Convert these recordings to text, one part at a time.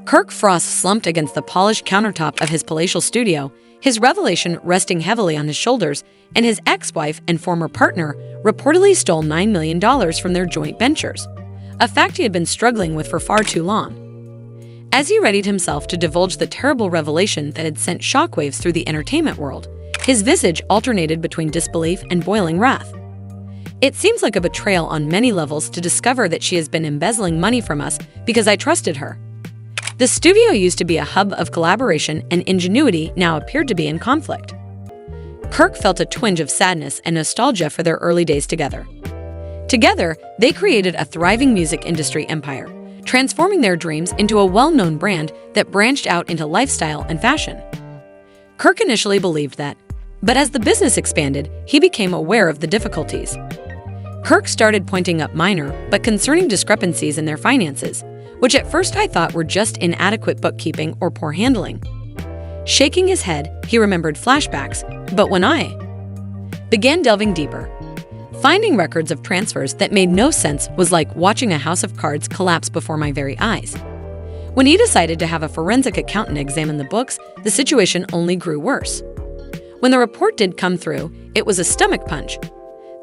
Kirk Frost slumped against the polished countertop of his palatial studio, his revelation resting heavily on his shoulders, and his ex-wife and former partner reportedly stole $9 million from their joint ventures, a fact he had been struggling with for far too long. As he readied himself to divulge the terrible revelation that had sent shockwaves through the entertainment world, his visage alternated between disbelief and boiling wrath. It seems like a betrayal on many levels to discover that she has been embezzling money from us because I trusted her. The studio used to be a hub of collaboration, and ingenuity now appeared to be in conflict. Kirk felt a twinge of sadness and nostalgia for their early days together. Together, they created a thriving music industry empire, transforming their dreams into a well-known brand that branched out into lifestyle and fashion. Kirk initially believed that, but as the business expanded, he became aware of the difficulties. Kirk started pointing up minor but concerning discrepancies in their finances, which at first I thought were just inadequate bookkeeping or poor handling. Shaking his head, he remembered flashbacks, but when I began delving deeper, finding records of transfers that made no sense was like watching a house of cards collapse before my very eyes. When he decided to have a forensic accountant examine the books, the situation only grew worse. When the report did come through, it was a stomach punch.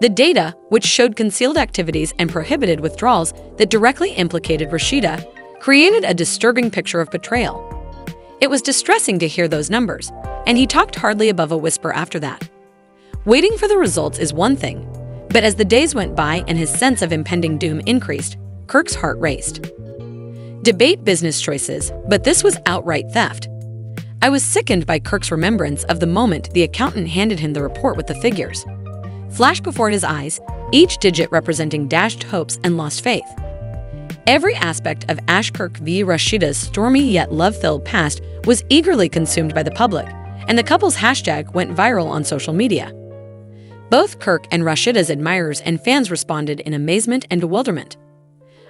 The data, which showed concealed activities and prohibited withdrawals that directly implicated Rasheeda, created a disturbing picture of betrayal. It was distressing to hear those numbers, and he talked hardly above a whisper after that. Waiting for the results is one thing, but as the days went by and his sense of impending doom increased, Kirk's heart raced. Debate business choices, but this was outright theft. I was sickened by Kirk's remembrance of the moment the accountant handed him the report with the figures. Flashed before his eyes, each digit representing dashed hopes and lost faith. Every aspect of Kirk v. Rasheeda's stormy yet love-filled past was eagerly consumed by the public, and the couple's hashtag went viral on social media. Both Kirk and Rasheeda's admirers and fans responded in amazement and bewilderment.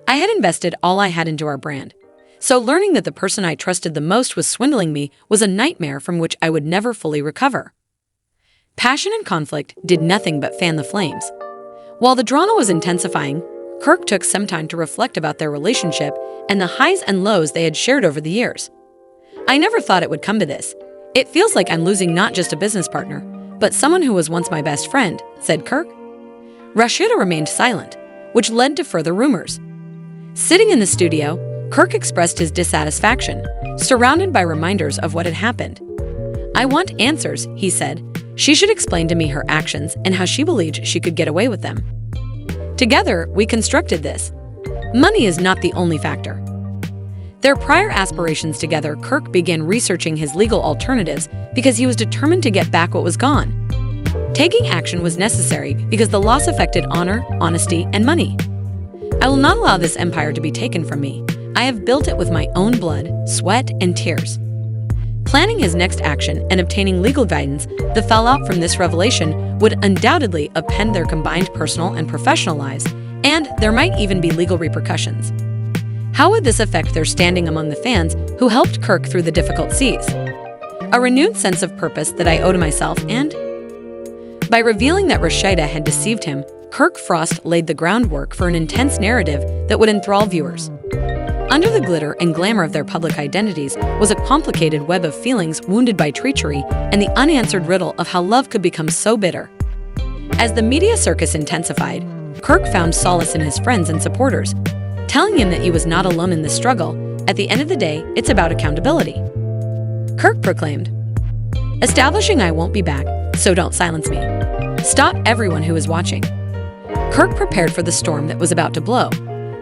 I had invested all I had into our brand, so learning that the person I trusted the most was swindling me was a nightmare from which I would never fully recover. Passion and conflict did nothing but fan the flames. While the drama was intensifying, Kirk took some time to reflect about their relationship and the highs and lows they had shared over the years. I never thought it would come to this. It feels like I'm losing not just a business partner, but someone who was once my best friend, said Kirk. Rasheeda remained silent, which led to further rumors. Sitting in the studio, Kirk expressed his dissatisfaction, surrounded by reminders of what had happened. I want answers, he said. She should explain to me her actions and how she believed she could get away with them. Together, we constructed this. Money is not the only factor. Their prior aspirations together, Kirk began researching his legal alternatives because he was determined to get back what was gone. Taking action was necessary because the loss affected honor, honesty, and money. I will not allow this empire to be taken from me. I have built it with my own blood, sweat, and tears. Planning his next action and obtaining legal guidance, the fallout from this revelation would undoubtedly upend their combined personal and professional lives, and there might even be legal repercussions. How would this affect their standing among the fans who helped Kirk through the difficult seas? A renewed sense of purpose that I owe to myself and... By revealing that Rasheeda had deceived him, Kirk Frost laid the groundwork for an intense narrative that would enthrall viewers. Under the glitter and glamour of their public identities was a complicated web of feelings wounded by treachery and the unanswered riddle of how love could become so bitter. As the media circus intensified, Kirk found solace in his friends and supporters, telling him that he was not alone in the struggle. At the end of the day, it's about accountability. Kirk proclaimed, "Establishing I won't be back, so don't silence me. Stop everyone who is watching." Kirk prepared for the storm that was about to blow,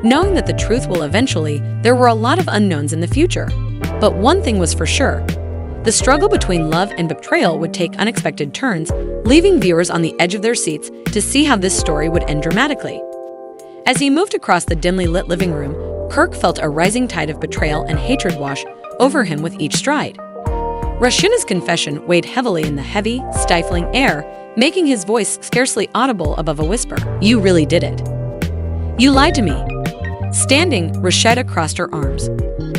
knowing that the truth will eventually, there were a lot of unknowns in the future. But one thing was for sure. The struggle between love and betrayal would take unexpected turns, leaving viewers on the edge of their seats to see how this story would end dramatically. As he moved across the dimly lit living room, Kirk felt a rising tide of betrayal and hatred wash over him with each stride. Rasheeda's confession weighed heavily in the heavy, stifling air, making his voice scarcely audible above a whisper. "You really did it. You lied to me." Standing, Rasheeda crossed her arms.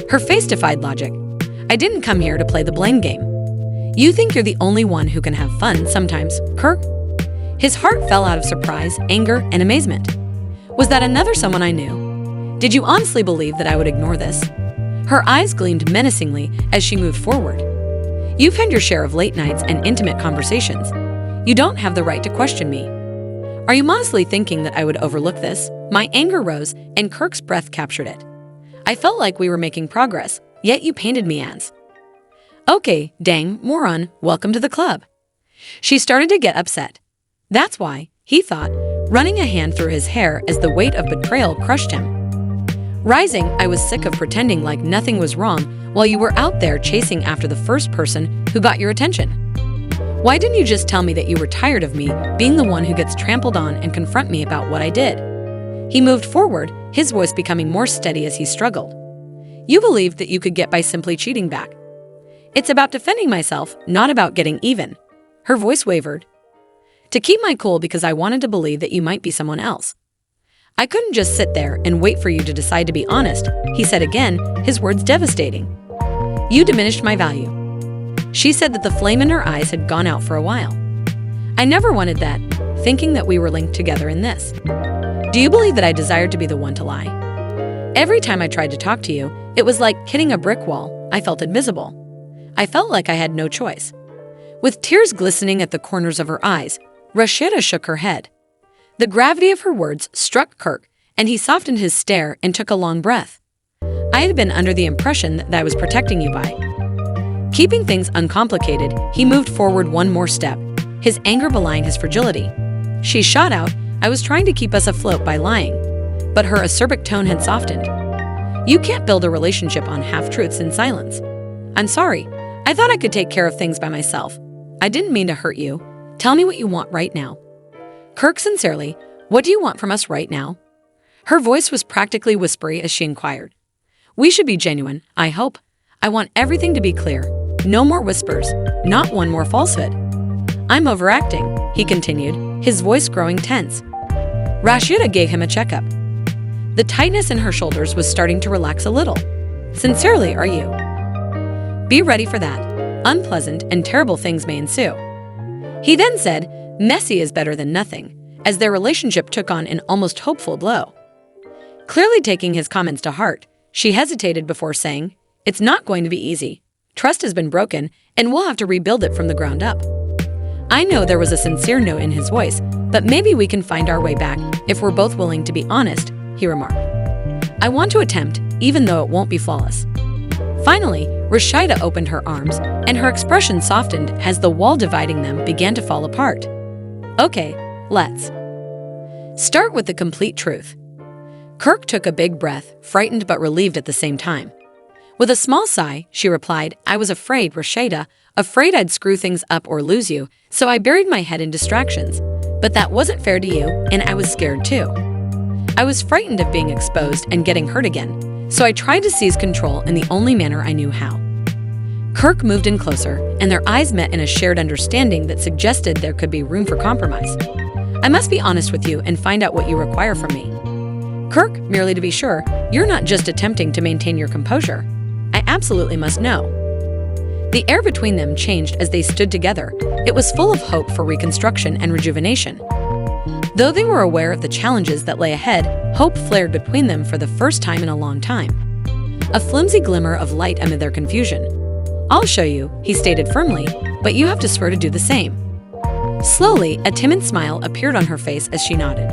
Her face defied logic. "I didn't come here to play the blame game. You think you're the only one who can have fun sometimes, Kirk?" His heart fell out of surprise, anger, and amazement. Was that another someone I knew? Did you honestly believe that I would ignore this? Her eyes gleamed menacingly as she moved forward. "You've had your share of late nights and intimate conversations. You don't have the right to question me. Are you honestly thinking that I would overlook this?" My anger rose, and Kirk's breath captured it. "I felt like we were making progress, yet you painted me as." "Okay, dang, moron, welcome to the club." She started to get upset. That's why, he thought, running a hand through his hair as the weight of betrayal crushed him. Rising, I was sick of pretending like nothing was wrong while you were out there chasing after the first person who got your attention. Why didn't you just tell me that you were tired of me being the one who gets trampled on and confront me about what I did? He moved forward, his voice becoming more steady as he struggled. You believed that you could get by simply cheating back. It's about defending myself, not about getting even. Her voice wavered. To keep my cool because I wanted to believe that you might be someone else. I couldn't just sit there and wait for you to decide to be honest, he said again, his words devastating. You diminished my value. She said that the flame in her eyes had gone out for a while. I never wanted that, thinking that we were linked together in this. Do you believe that I desired to be the one to lie? Every time I tried to talk to you, it was like hitting a brick wall. I felt invisible. I felt like I had no choice. With tears glistening at the corners of her eyes, Rasheeda shook her head. The gravity of her words struck Kirk, and he softened his stare and took a long breath. I had been under the impression that I was protecting you by. Keeping things uncomplicated, he moved forward one more step, his anger belying his fragility. She shot out, I was trying to keep us afloat by lying, but her acerbic tone had softened. You can't build a relationship on half-truths and silence. I'm sorry, I thought I could take care of things by myself. I didn't mean to hurt you. Tell me what you want right now. Kirk, sincerely, what do you want from us right now? Her voice was practically whispery as she inquired. We should be genuine, I hope. I want everything to be clear. No more whispers, not one more falsehood. I'm overacting, he continued, his voice growing tense. Rasheeda gave him a checkup. The tightness in her shoulders was starting to relax a little. Sincerely, are you? Be ready for that. Unpleasant and terrible things may ensue. He then said, messy is better than nothing, as their relationship took on an almost hopeful glow. Clearly taking his comments to heart, she hesitated before saying, it's not going to be easy. Trust has been broken, and we'll have to rebuild it from the ground up. I know there was a sincere note in his voice, but maybe we can find our way back if we're both willing to be honest, he remarked. I want to attempt, even though it won't be flawless. Finally, Rasheeda opened her arms, and her expression softened as the wall dividing them began to fall apart. Okay, let's start with the complete truth. Kirk took a big breath, frightened but relieved at the same time. With a small sigh, she replied, I was afraid, Rasheeda, afraid I'd screw things up or lose you, so I buried my head in distractions. But that wasn't fair to you, and I was scared too. I was frightened of being exposed and getting hurt again, so I tried to seize control in the only manner I knew how. Kirk moved in closer, and their eyes met in a shared understanding that suggested there could be room for compromise. I must be honest with you and find out what you require from me. Kirk, merely to be sure, you're not just attempting to maintain your composure. I absolutely must know. The air between them changed as they stood together. It was full of hope for reconstruction and rejuvenation. Though they were aware of the challenges that lay ahead, hope flared between them for the first time in a long time. A flimsy glimmer of light amid their confusion. I'll show you, he stated firmly, but you have to swear to do the same. Slowly, a timid smile appeared on her face as she nodded.